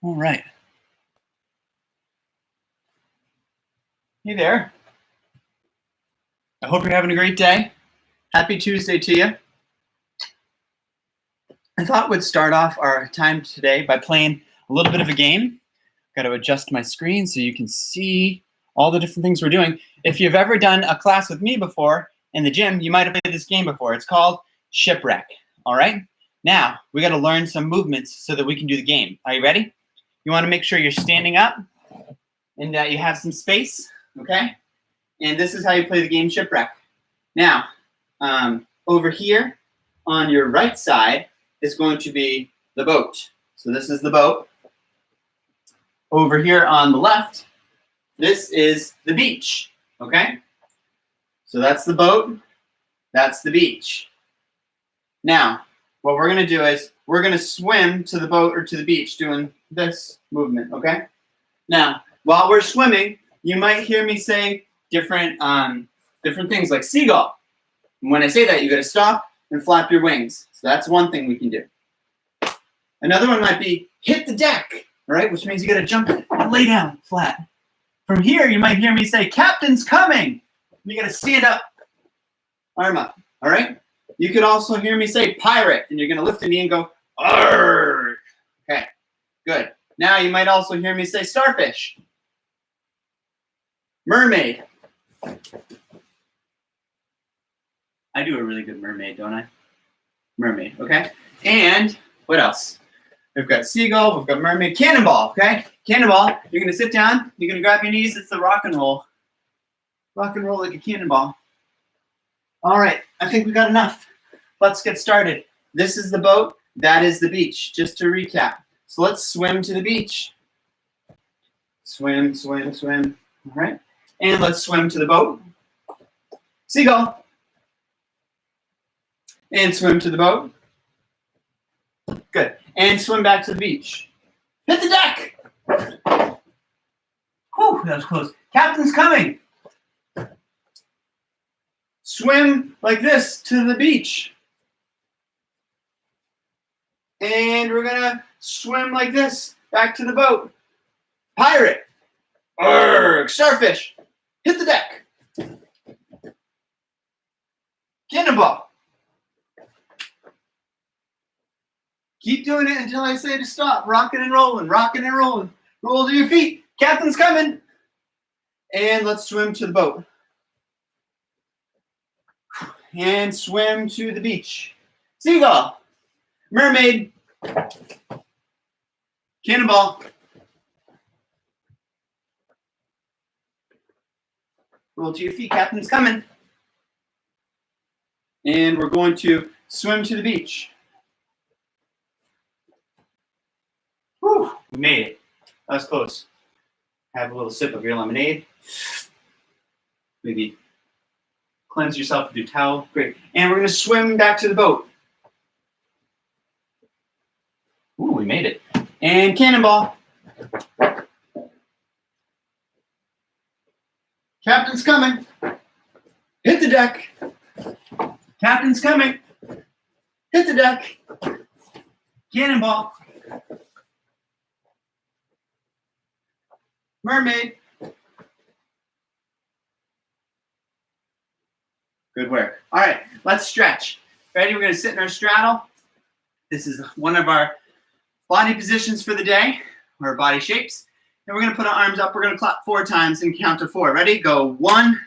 All right. Hey there. I hope you're having a great day. Happy Tuesday to you. I thought we'd start off our time today by playing a little bit of a game. Got to adjust my screen so you can see all the different things we're doing. If you've ever done a class with me before in the gym, you might have played this game before. It's called Shipwreck. All right? Now, we got to learn some movements so that we can do the game. Are you ready? You want to make sure you're standing up and that you have some space, okay? And this is how you play the game Shipwreck. Now, over here on your right side is going to be the boat. So this is the boat. Over here on the left, this is the beach, okay? So that's the boat, that's the beach. Now, what we're gonna do is we're gonna swim to the boat or to the beach doing this movement, okay? Now, while we're swimming, you might hear me say different things like seagull. And when I say that, you gotta stop and flap your wings. So that's one thing we can do. Another one might be hit the deck, all right? Which means you gotta jump and lay down flat. From here, you might hear me say, captain's coming. You gotta stand up, arm up, all right? You could also hear me say pirate, and you're gonna lift a knee and go, arrgh. Okay, good. Now you might also hear me say starfish, mermaid. I do a really good mermaid, don't I? Mermaid, okay? And what else? We've got seagull, we've got mermaid, cannonball, okay? Cannonball, you're gonna sit down, you're gonna grab your knees, it's the rock and roll. Rock and roll like a cannonball. All right, I think we got enough. Let's get started. This is the boat, that is the beach, just to recap. So let's swim to the beach. Swim, swim, swim, all right? And let's swim to the boat. Seagull. And swim to the boat. Good. And swim back to the beach. Hit the deck. Whew, that was close. Captain's coming. Swim like this to the beach. And we're gonna swim like this back to the boat. Pirate. Arrgh. Starfish. Hit the deck. Cannonball. Keep doing it until I say to stop. Rocking and rolling, rocking and rolling. Roll to your feet. Captain's coming. And let's swim to the boat. And swim to the beach. Seagull. Mermaid. Cannonball. Roll to your feet. Captain's coming. And we're going to swim to the beach. Whew, we made it. That was close. Have a little sip of your lemonade. Maybe cleanse yourself with your towel. Great. And we're going to swim back to the boat. Ooh, we made it. And cannonball. Captain's coming. Hit the deck. Captain's coming. Hit the deck. Cannonball. Mermaid. Good work. All right, let's stretch. Ready? We're going to sit in our straddle. This is one of our body positions for the day, or body shapes. And we're going to put our arms up. We're going to clap 4 times and count to 4. Ready? Go 1,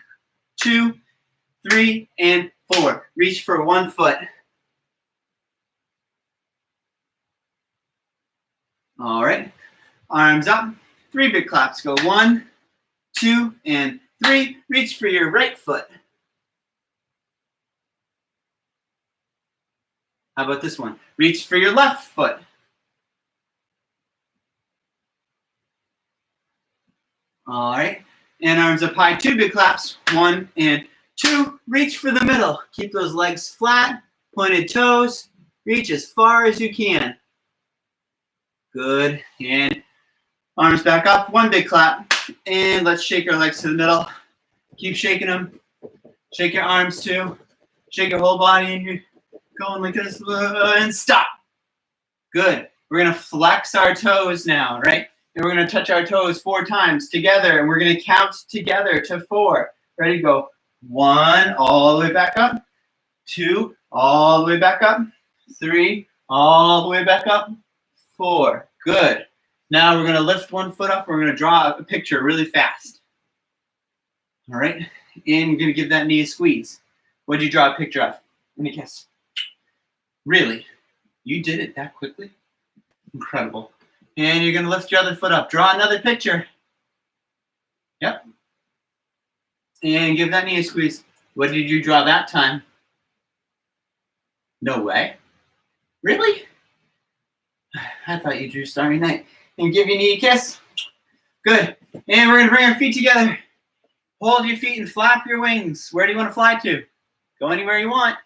2, 3, and 4. Reach for 1 foot. All right. Arms up. 3 big claps. Go 1, 2, and 3. Reach for your right foot. How about this one? Reach for your left foot. All right. And arms up high. 2 big claps. 1 and 2. Reach for the middle. Keep those legs flat. Pointed toes. Reach as far as you can. Good. And arms back up. 1 big clap. And let's shake our legs to the middle. Keep shaking them. Shake your arms too. Shake your whole body. And you're going like this. And stop. Good. We're going to flex our toes now, right? And we're going to touch our toes 4 times together, and we're going to count together to 4. Ready? Go. 1, all the way back up. 2, all the way back up. 3, all the way back up. 4. Good. Now we're going to lift one foot up. We're going to draw a picture really fast. All right? And you're going to give that knee a squeeze. What did you draw a picture of? Give me a kiss. Really? You did it that quickly? Incredible. And you're going to lift your other foot up. Draw another picture. Yep. And give that knee a squeeze. What did you draw that time? No way. Really? I thought you drew Starry Night. And give your knee a kiss. Good. And we're going to bring our feet together. Hold your feet and flap your wings. Where do you want to fly to? Go anywhere you want.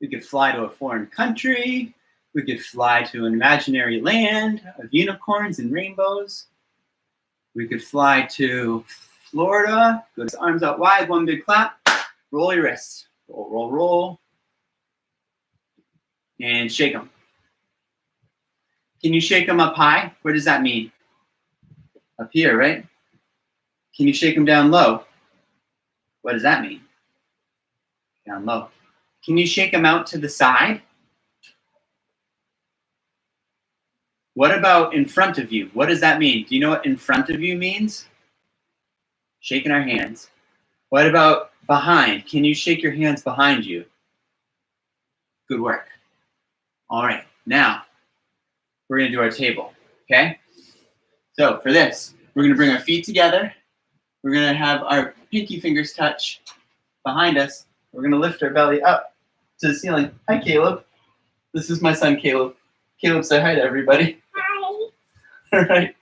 We could fly to a foreign country. We could fly to an imaginary land of unicorns and rainbows. We could fly to Florida. Good. Arms out wide, one big clap. Roll your wrists. Roll, roll, roll. And shake them. Can you shake them up high? What does that mean? Up here, right? Can you shake them down low? What does that mean? Down low. Can you shake them out to the side? What about in front of you? What does that mean? Do you know what in front of you means? Shaking our hands. What about behind? Can you shake your hands behind you? Good work. All right, now we're going to do our table, okay? So for this, we're going to bring our feet together. We're going to have our pinky fingers touch behind us. We're going to lift our belly up to the ceiling. Hi, Caleb. This is my son, Caleb. Caleb, say hi to everybody. Hi. All right.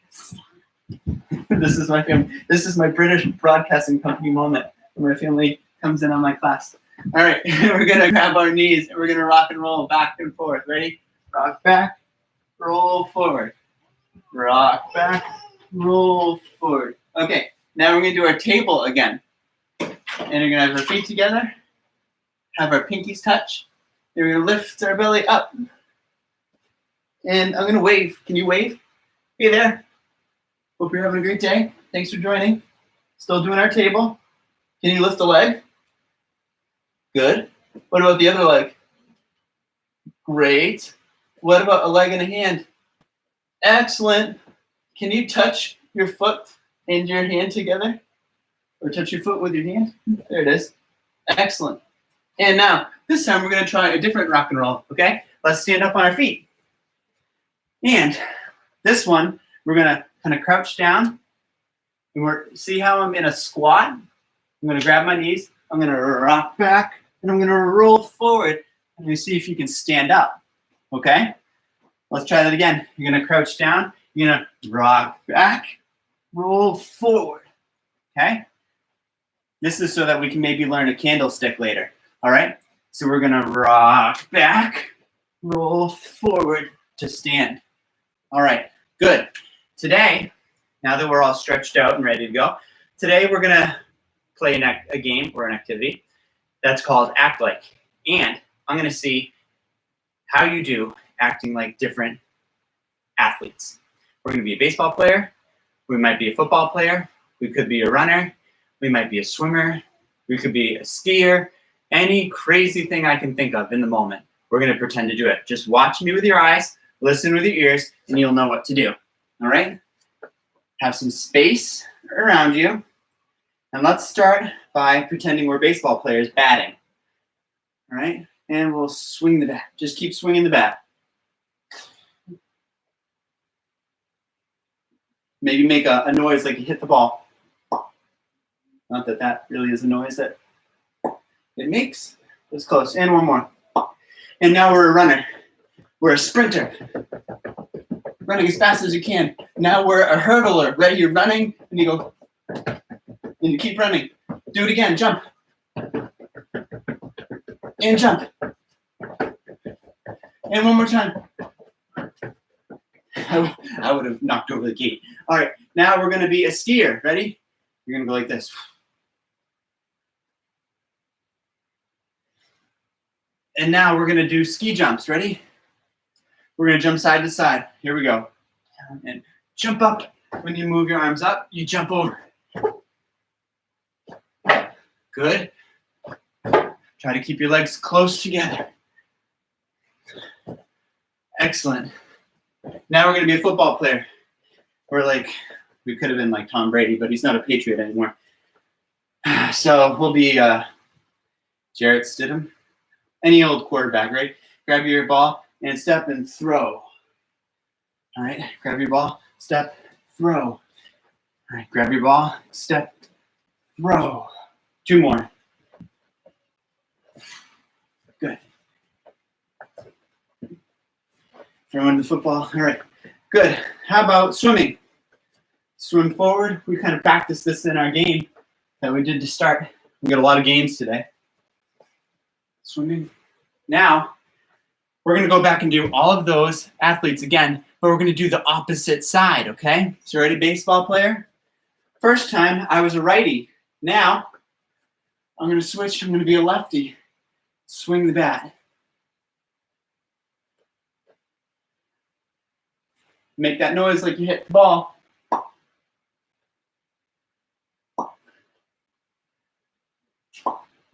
This is my family. This is my British Broadcasting Company moment where my family comes in on my class. All right. We're going to grab our knees and we're going to rock and roll back and forth. Ready? Rock back, roll forward. Rock back, roll forward. Okay. Now we're going to do our table again. And we're going to have our feet together, have our pinkies touch. And we're going to lift our belly up. And I'm going to wave. Can you wave? Hey there. Hope you're having a great day. Thanks for joining. Still doing our table. Can you lift a leg? Good. What about the other leg? Great. What about a leg and a hand? Excellent. Can you touch your foot and your hand together? Or touch your foot with your hand? There it is. Excellent. And now, this time we're going to try a different rock and roll, okay? Let's stand up on our feet. And this one, we're going to kind of crouch down. And see how I'm in a squat? I'm going to grab my knees. I'm going to rock back. And I'm going to roll forward. And we see if you can stand up, okay? Let's try that again. You're going to crouch down. You're going to rock back, roll forward, okay? This is so that we can maybe learn a candlestick later, all right? So we're going to rock back, roll forward to stand. All right, good. Today, now that we're all stretched out and ready to go, today we're going to play a game or an activity that's called Act Like. And I'm going to see how you do acting like different athletes. We're going to be a baseball player. We might be a football player. We could be a runner. We might be a swimmer. We could be a skier. Any crazy thing I can think of in the moment, we're going to pretend to do it. Just watch me with your eyes, listen with your ears, and you'll know what to do. All right? Have some space around you. And let's start by pretending we're baseball players batting. All right? And we'll swing the bat. Just keep swinging the bat. Maybe make a noise like you hit the ball. Not that that really is a noise that it makes. It's close. And one more. And now we're a runner. We're a sprinter. Running as fast as you can. Now we're a hurdler. Ready? You're running, and you go, and you keep running. Do it again. Jump. And jump. And one more time. I would have knocked over the gate. All right, now we're going to be a skier. Ready? You're going to go like this. And now we're going to do ski jumps. Ready? We're gonna jump side to side. Here we go. And jump up. When you move your arms up, you jump over. Good. Try to keep your legs close together. Excellent. Now we're gonna be a football player. We could have been like Tom Brady, but he's not a Patriot anymore. So we'll be Jarrett Stidham. Any old quarterback, right? Grab your ball and step and throw. All right, grab your ball, step, throw. All right, grab your ball, step, throw. 2 more. Good. Throwing the football. All right, good. How about swimming? Swim forward. We kind of practiced this in our game that we did to start. We got a lot of games today. Swimming. Now, we're going to go back and do all of those athletes again, but we're going to do the opposite side, okay? So ready, baseball player? First time, I was a righty. Now, I'm going to switch. I'm going to be a lefty. Swing the bat. Make that noise like you hit the ball.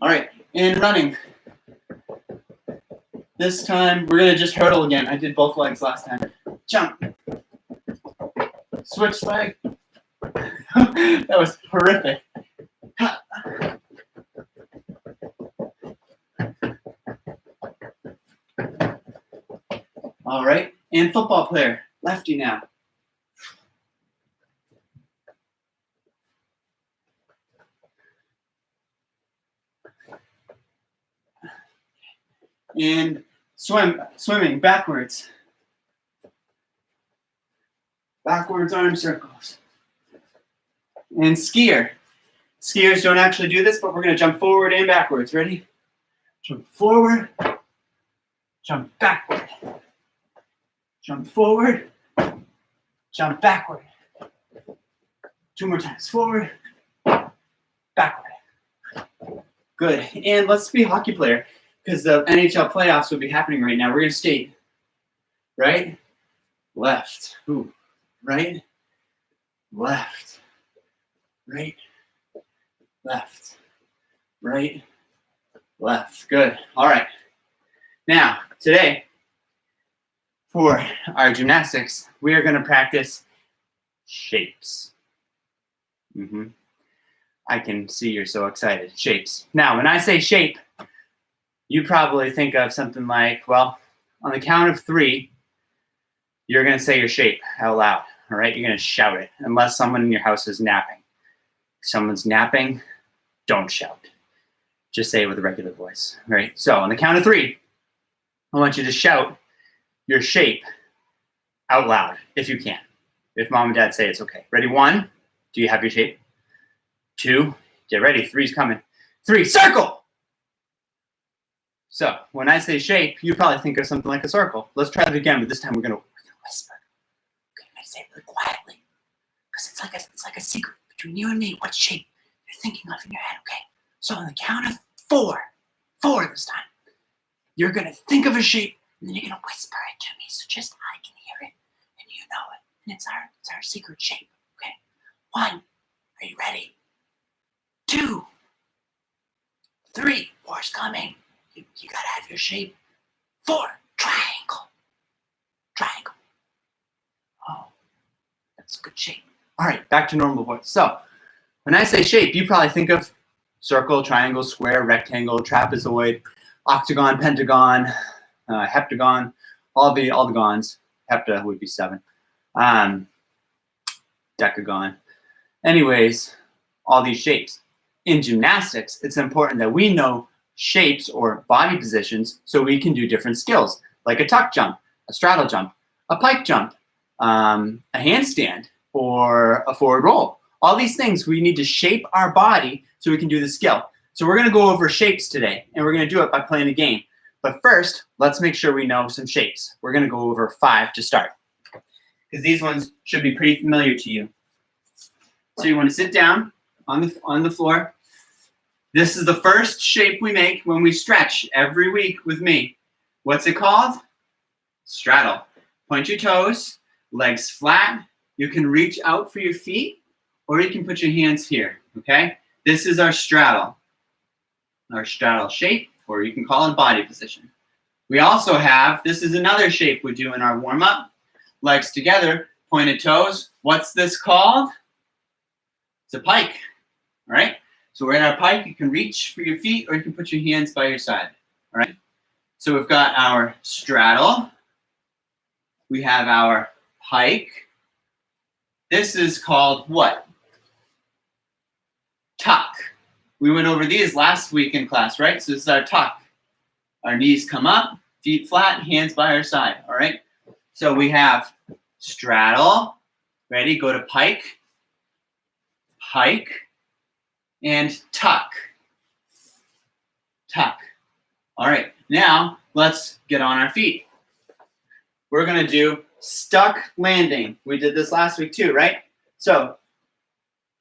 All right, and running. This time, we're going to just hurdle again. I did both legs last time. Jump. Switch leg. That was horrific. All right, and football player. Lefty now. And swimming backwards. Backwards arm circles. And skier. Skiers don't actually do this, but we're going to jump forward and backwards. Ready? Jump forward. Jump backward. Jump forward. Jump backward. 2 more times. Forward. Backward. Good. And let's be a hockey player, because the NHL playoffs would be happening right now. We're going to skate. Right? Left. Ooh. Right? Left. Right? Left. Right? Left. Good. All right. Now, today, for our gymnastics, we are going to practice shapes. I can see you're so excited. Shapes. Now, when I say shape, you probably think of something like, well, on the count of 3, you're going to say your shape out loud, all right? You're going to shout it, unless someone in your house is napping. If someone's napping, don't shout. Just say it with a regular voice, right? So on the count of 3, I want you to shout your shape out loud, if you can. If mom and dad say it's okay. Ready? 1, do you have your shape? 2, get ready, 3's coming. 3, circle! So when I say shape, you probably think of something like a circle. Let's try it again, but this time we're gonna whisper. Okay, I'm gonna say it really quietly, because it's like a secret between you and me. What shape you're thinking of in your head? Okay. So on the count of 4 this time, you're gonna think of a shape, and then you're gonna whisper it to me, so just I can hear it, and you know it, and it's our secret shape. Okay. 1, are you ready? 2, 3, 4's coming. You gotta have your shape. 4, triangle. Triangle. Oh, that's a good shape. All right, back to normal voice. So when I say shape, you probably think of circle, triangle, square, rectangle, trapezoid, octagon, pentagon, heptagon, all the gons. Hepta would be 7. Decagon. Anyways, all these shapes. In gymnastics, it's important that we know shapes or body positions so we can do different skills, like a tuck jump, a straddle jump, a pike jump, a handstand, or a forward roll. All these things, we need to shape our body so we can do the skill. So we're going to go over shapes today, and we're going to do it by playing a game. But first, let's make sure we know some shapes. We're going to go over 5 to start, because these ones should be pretty familiar to you. So you want to sit down on the floor. This is the first shape we make when we stretch every week with me. What's it called? Straddle. Point your toes, legs flat. You can reach out for your feet, or you can put your hands here, okay? This is our straddle shape, or you can call it body position. We also have, this is another shape we do in our warm-up. Legs together, pointed toes. What's this called? It's a pike, all right? So we're in our pike. You can reach for your feet, or you can put your hands by your side, all right? So we've got our straddle. We have our pike. This is called what? Tuck. We went over these last week in class, right? So this is our tuck. Our knees come up, feet flat, hands by our side, all right? So we have straddle. Ready? Go to pike. Pike. And tuck. Tuck. All right, now let's get on our feet. We're gonna do stuck landing. We did this last week too, right? So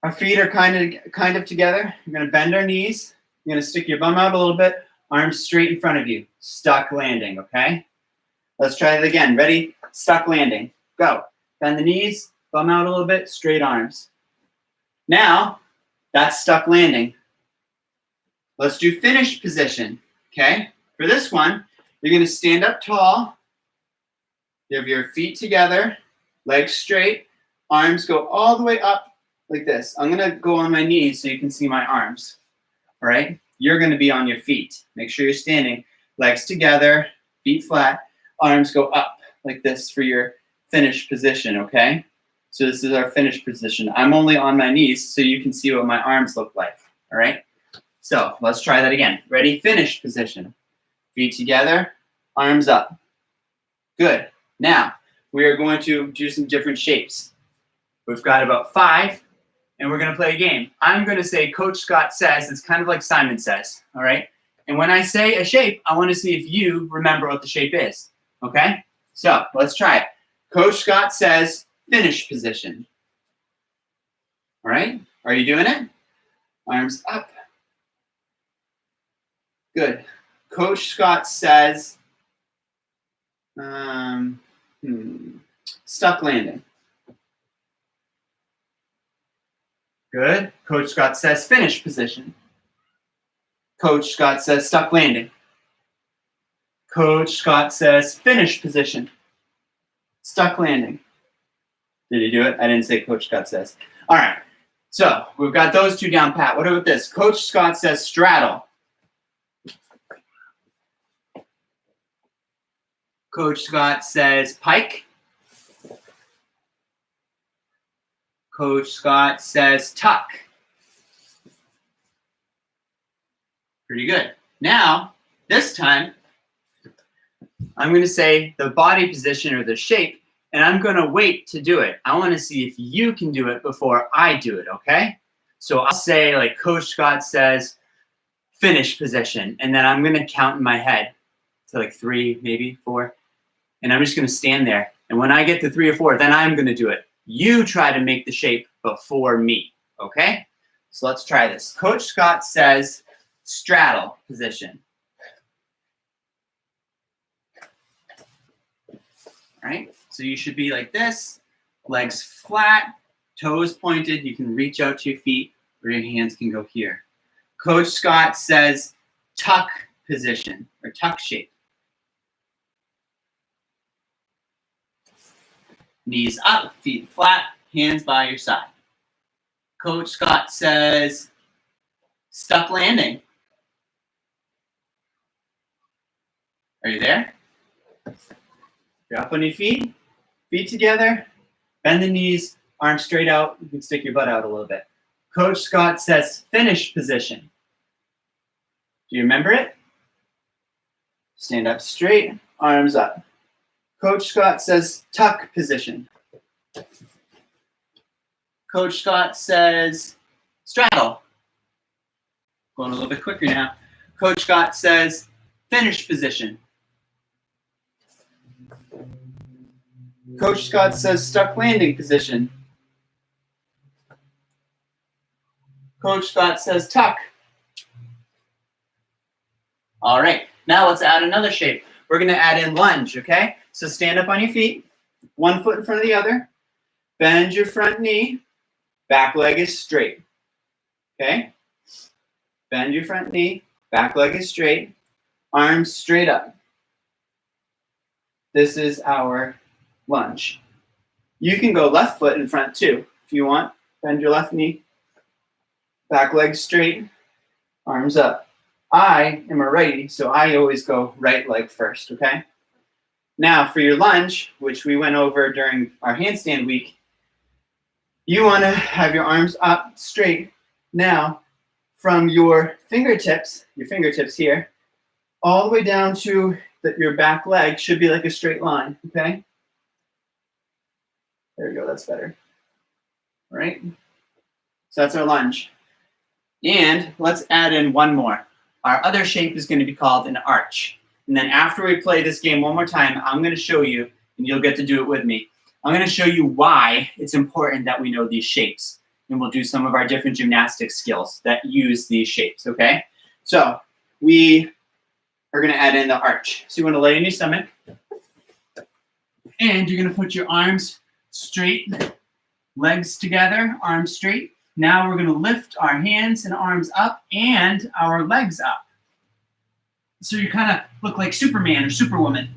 our feet are kind of together. You're gonna bend our knees. You're gonna stick your bum out a little bit, arms straight in front of you. Stuck landing, okay? Let's try it again. Ready? Stuck landing. Go. Bend the knees, bum out a little bit, straight arms. Now, that's stuck landing. Let's do finished position, okay? For this one, you're gonna stand up tall. You have your feet together, legs straight, arms go all the way up like this. I'm gonna go on my knees so you can see my arms, all right? You're gonna be on your feet. Make sure you're standing, legs together, feet flat, arms go up like this for your finished position, okay? So this is our finished position. I'm only on my knees so you can see what my arms look like, all right? So let's try that again. Ready? Finished position. Feet together, arms up. Good. Now, we are going to do some different shapes. We've got about 5, and we're going to play a game. I'm going to say Coach Scott says. It's kind of like Simon says, all right? And when I say a shape, I want to see if you remember what the shape is, okay? So let's try it. Coach Scott says finish position. All right? Are you doing it? Arms up. Good. Coach Scott says stuck landing. Good. Coach Scott says finish position. Coach Scott says stuck landing. Coach Scott says finish position. Stuck landing. Did he do it? I didn't say Coach Scott says. All right. So we've got those two down pat. What about this? Coach Scott says straddle. Coach Scott says pike. Coach Scott says tuck. Pretty good. Now, this time, I'm going to say the body position or the shape, and I'm going to wait to do it. I want to see if you can do it before I do it, okay? So I'll say, like Coach Scott says, finish position, and then I'm going to count in my head to like 3, maybe 4, and I'm just going to stand there. And when I get to 3 or 4, then I'm going to do it. You try to make the shape before me, okay? So let's try this. Coach Scott says straddle position. All right, so you should be like this, legs flat, toes pointed. You can reach out to your feet, or your hands can go here. Coach Scott says tuck position, or tuck shape. Knees up, feet flat, hands by your side. Coach Scott says stuck landing. Are you there? You're up on your feet, feet together, bend the knees, arms straight out. You can stick your butt out a little bit. Coach Scott says finish position. Do you remember it? Stand up straight, arms up. Coach Scott says tuck position. Coach Scott says straddle. Going a little bit quicker now. Coach Scott says finish position. Coach Scott says stuck landing position. Coach Scott says tuck. All right, now let's add another shape. We're gonna add in lunge, okay? So stand up on your feet, One foot in front of the other. Bend your front knee. Back leg is straight. Okay? Bend your front knee. Back leg is straight. Arms straight up. This is our lunge. You can go left foot in front too if you want. Bend your left knee. Back leg straight. Arms up. I am a righty, so I always go right leg first, okay? Now for your lunge, which we went over during our handstand week, you want to have your arms up straight. Now, from your fingertips here, all the way down to your back leg should be like a straight line, okay? There we go, that's better. All right? So that's our lunge. And let's add in one more. Our other shape is going to be called an arch. And then after we play this game one more time, I'm going to show you, and you'll get to do it with me. I'm going to show you why it's important that we know these shapes. And we'll do some of our different gymnastic skills that use these shapes, okay? So we are going to add in the arch. So you want to lay on your stomach. And you're going to put your arms straight, legs together, arms straight. Now we're going to lift our hands and arms up and our legs up. So you kind of look like Superman or Superwoman,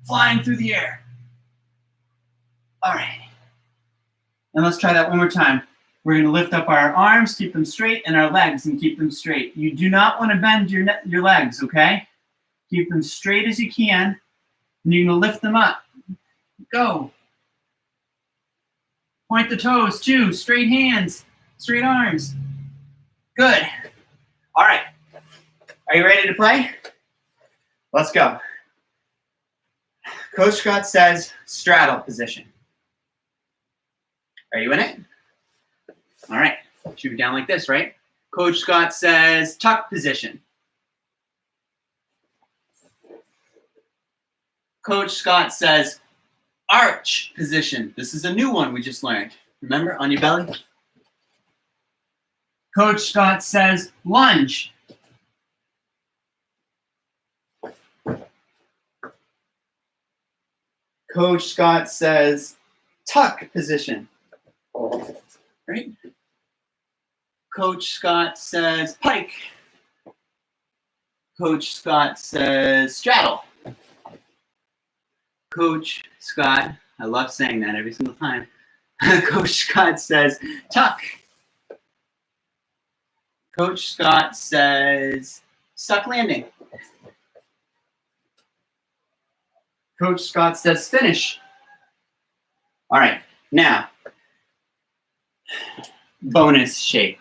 flying through the air. All right. And let's try that one more time. We're going to lift up our arms, keep them straight, and our legs, and keep them straight. You do not want to bend your legs, okay? Keep them straight as you can, and you're going to lift them up. Go. Point the toes, too. Straight hands, straight arms. Good. All right. Are you ready to play? Let's go. Coach Scott says straddle position. Are you in it? All right. Shoot it down like this, right? Coach Scott says tuck position. Coach Scott says arch position. This is a new one we just learned. Remember, on your belly? Coach Scott says lunge. Coach Scott says tuck position. Right? Coach Scott says pike. Coach Scott says straddle. Coach Scott, I love saying that every single time. Coach Scott says tuck. Coach Scott says stuck landing. Coach Scott says finish. All right, now, bonus shape.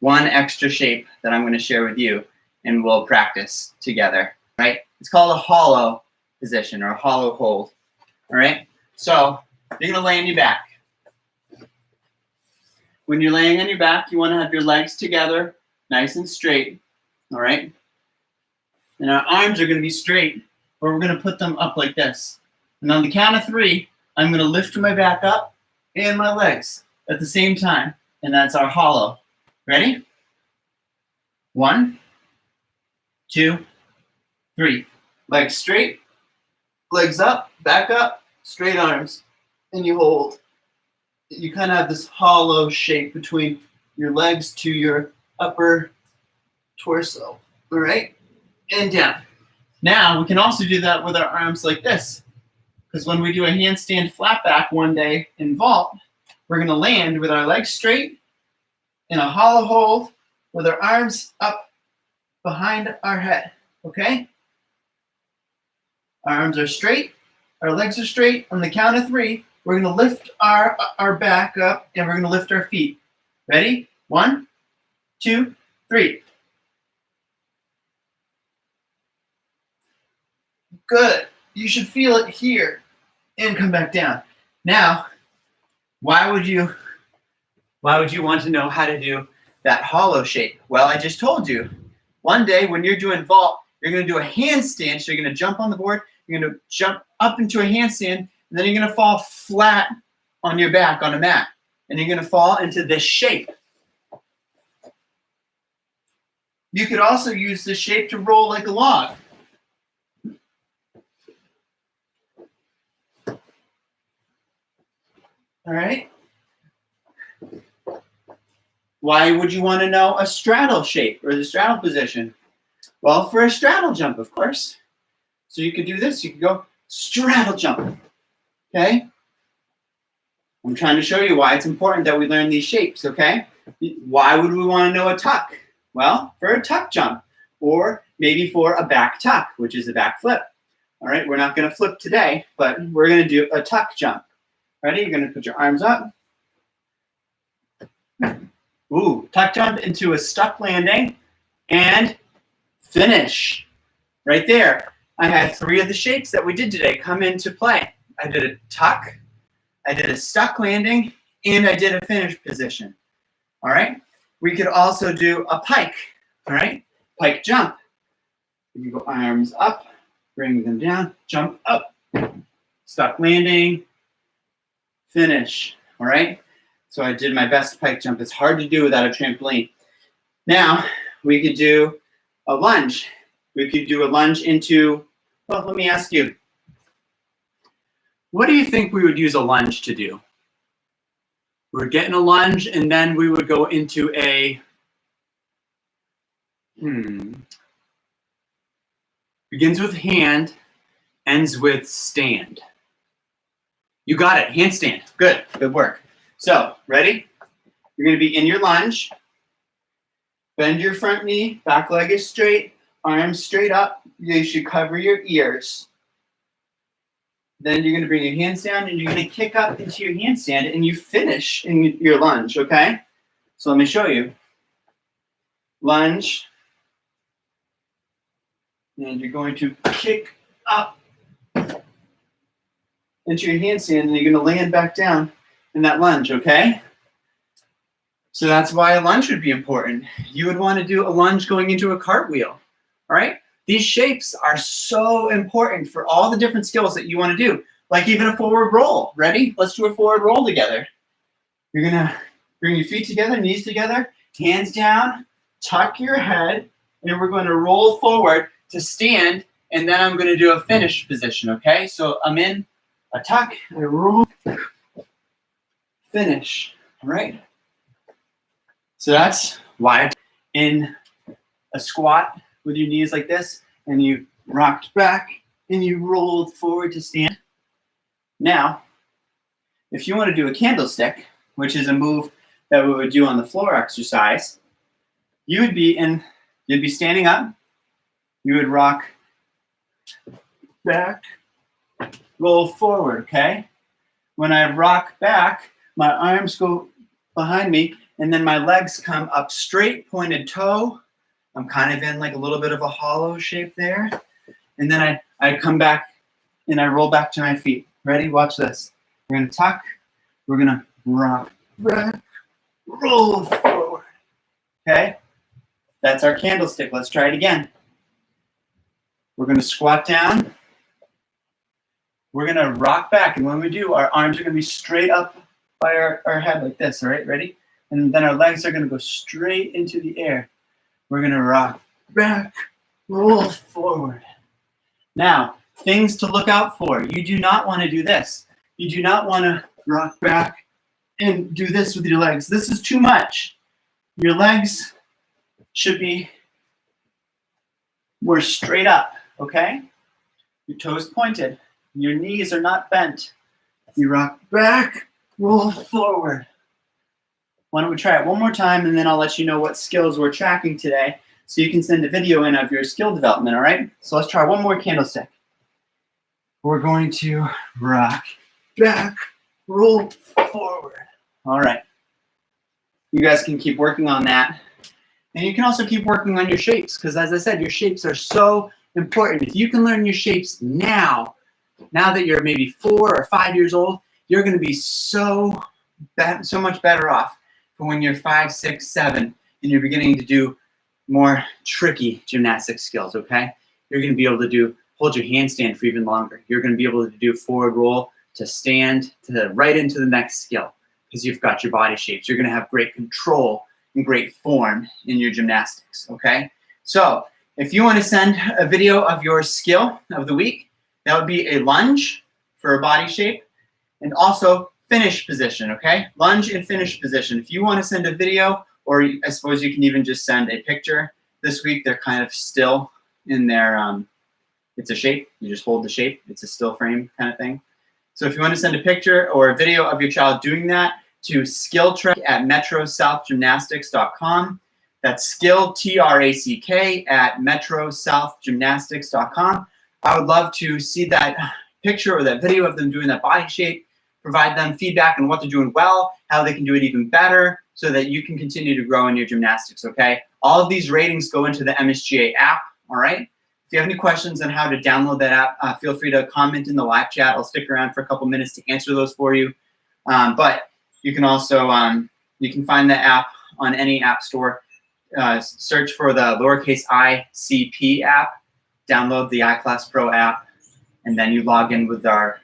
One extra shape that I'm going to share with you, and we'll practice together, right? It's called a hollow position or a hollow hold, all right? So you're going to lay on your back. When you're laying on your back, you want to have your legs together, nice and straight, all right? And our arms are going to be straight, but we're going to put them up like this. And on the count of 3, I'm going to lift my back up and my legs at the same time, and that's our hollow. Ready? 1, 2, 3. Legs straight, legs up, back up, straight arms, and you hold. You kind of have this hollow shape between your legs to your upper torso, all right? And down. Now, we can also do that with our arms like this, because when we do a handstand flat back one day in vault, we're going to land with our legs straight in a hollow hold with our arms up behind our head, okay? Our arms are straight, our legs are straight. On the count of 3, we're going to lift our back up and we're going to lift our feet. Ready? 1, 2, 3. Good. You should feel it here and come back down. Now, why would you want to know how to do that hollow shape? Well, I just told you. One day when you're doing vault, you're going to do a handstand. So you're going to jump on the board, you're going to jump up into a handstand, and then you're going to fall flat on your back on a mat. And you're going to fall into this shape. You could also use this shape to roll like a log. All right. Why would you want to know a straddle shape or the straddle position? Well, for a straddle jump, of course. So you could do this. You could go straddle jump. Okay? I'm trying to show you why it's important that we learn these shapes, okay? Why would we want to know a tuck? Well, for a tuck jump, or maybe for a back tuck, which is a back flip. All right, we're not going to flip today, but we're going to do a tuck jump. Ready? You're going to put your arms up. Ooh, tuck jump into a stuck landing and finish. Right there. I had 3 of the shapes that we did today come into play. I did a tuck, I did a stuck landing, and I did a finish position. All right? We could also do a pike. All right? Pike jump. You go arms up, bring them down, jump up, stuck landing, finish. All right? So I did my best pike jump. It's hard to do without a trampoline. Now, we could do a lunge. We could do a lunge into, well, let me ask you, what do you think we would use a lunge to do? We're getting a lunge, and then we would go into a, begins with hand, ends with stand. You got it, handstand. Good, good work. So, ready? You're going to be in your lunge. Bend your front knee, back leg is straight, arms straight up. You should cover your ears. Then you're going to bring your hands down and you're going to kick up into your handstand and you finish in your lunge, okay? So let me show you. Lunge. And you're going to kick up into your handstand and you're going to land back down in that lunge, okay? So that's why a lunge would be important. You would want to do a lunge going into a cartwheel, all right? These shapes are so important for all the different skills that you want to do, like even a forward roll. Ready? Let's do a forward roll together. You're going to bring your feet together, knees together, hands down, tuck your head, and we're going to roll forward to stand, and then I'm going to do a finish position, okay? So I'm in a tuck, I roll, finish, all right? So that's why in a squat with your knees like this, and you rocked back, and you rolled forward to stand. Now, if you want to do a candlestick, which is a move that we would do on the floor exercise, you'd be standing up, you would rock back, roll forward, okay? When I rock back, my arms go behind me, and then my legs come up straight, pointed toe. I'm kind of in like a little bit of a hollow shape there. And then I come back and I roll back to my feet. Ready? Watch this. We're going to tuck. We're going to rock back, roll forward. Okay? That's our candlestick. Let's try it again. We're going to squat down. We're going to rock back. And when we do, our arms are going to be straight up by our head like this. All right? Ready? And then our legs are going to go straight into the air. We're going to rock back, roll forward. Now, things to look out for. You do not want to do this. You do not want to rock back and do this with your legs. This is too much. Your legs should be more straight up, okay? Your toes pointed. Your knees are not bent. You rock back, roll forward. Why don't we try it one more time, and then I'll let you know what skills we're tracking today so you can send a video in of your skill development, all right? So let's try one more candlestick. We're going to rock back, roll forward. All right. You guys can keep working on that. And you can also keep working on your shapes because, as I said, your shapes are so important. If you can learn your shapes now that you're maybe 4 or 5 years old, you're going to be so much better off for when you're 5, 6, 7, and you're beginning to do more tricky gymnastic skills, okay? You're going to be able to hold your handstand for even longer. You're going to be able to do forward roll to stand to right into the next skill because you've got your body shapes. You're going to have great control and great form in your gymnastics, okay? So if you want to send a video of your skill of the week, that would be a lunge for a body shape and also finish position, okay? Lunge and finish position. If you want to send a video, or I suppose you can even just send a picture. This week, they're kind of still in their, it's a shape. You just hold the shape. It's a still frame kind of thing. So if you want to send a picture or a video of your child doing that to skilltrack@metrosouthgymnastics.com. That's skill, T-R-A-C-K, @metrosouthgymnastics.com. I would love to see that picture or that video of them doing that body shape, provide them feedback on what they're doing well, how they can do it even better, so that you can continue to grow in your gymnastics, okay? All of these ratings go into the MSGA app, all right? If you have any questions on how to download that app, feel free to comment in the live chat. I'll stick around for a couple minutes to answer those for you. But you can also, you can find the app on any app store. Search for the lowercase ICP app, download the iClass Pro app, and then you log in with our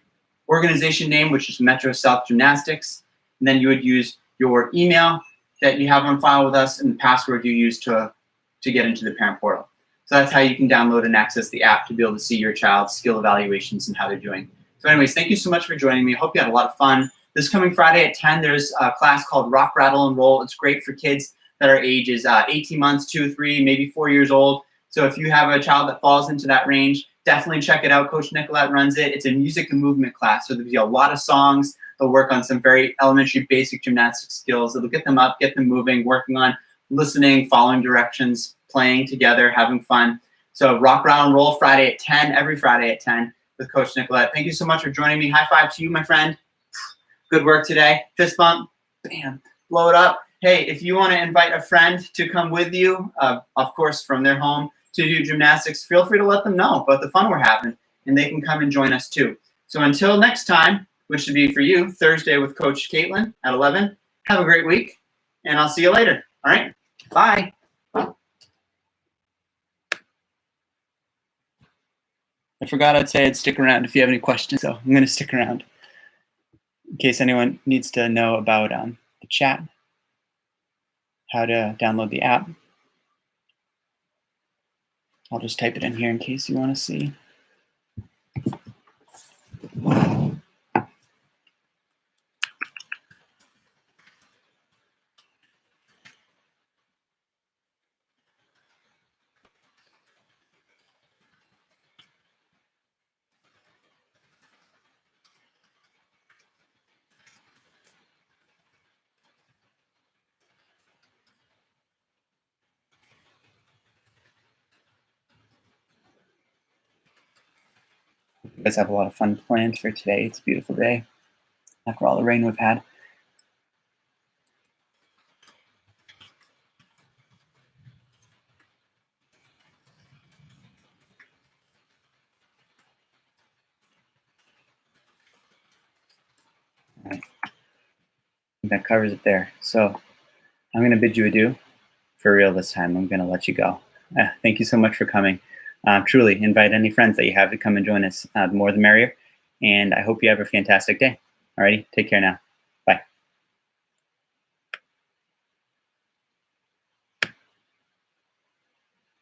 organization name, which is Metro South Gymnastics. And then you would use your email that you have on file with us and the password you use to get into the parent portal. So that's how you can download and access the app to be able to see your child's skill evaluations and how they're doing. So anyways, thank you so much for joining me. I hope you had a lot of fun. This coming Friday at 10, there's a class called Rock, Rattle, and Roll. It's great for kids that are ages 18 months, 2, 3, maybe 4 years old. So if you have a child that falls into that range, definitely check it out. Coach Nicolette runs it. It's a music and movement class. So there'll be a lot of songs. They'll work on some very elementary basic gymnastic skills. It'll get them up, get them moving, working on listening, following directions, playing together, having fun. So Rock, Rattle, and Roll Friday at 10, every Friday at 10 with Coach Nicolette. Thank you so much for joining me. High five to you, my friend. Good work today. Fist bump. Bam. Blow it up. Hey, if you want to invite a friend to come with you, of course, from their home to do gymnastics, feel free to let them know about the fun we're having, and they can come and join us too. So until next time, which should be for you, Thursday with Coach Caitlin at 11, have a great week, and I'll see you later. All right? Bye. I forgot I'd say I'd stick around if you have any questions, so I'm going to stick around in case anyone needs to know about the chat, how to download the app. I'll just type it in here in case you want to see. You guys have a lot of fun planned for today. It's a beautiful day after all the rain we've had. All right. I think that covers it there. So I'm going to bid you adieu for real this time. I'm going to let you go. Thank you so much for coming. Truly, invite any friends that you have to come and join us. The more the merrier. And I hope you have a fantastic day. Alrighty, take care now.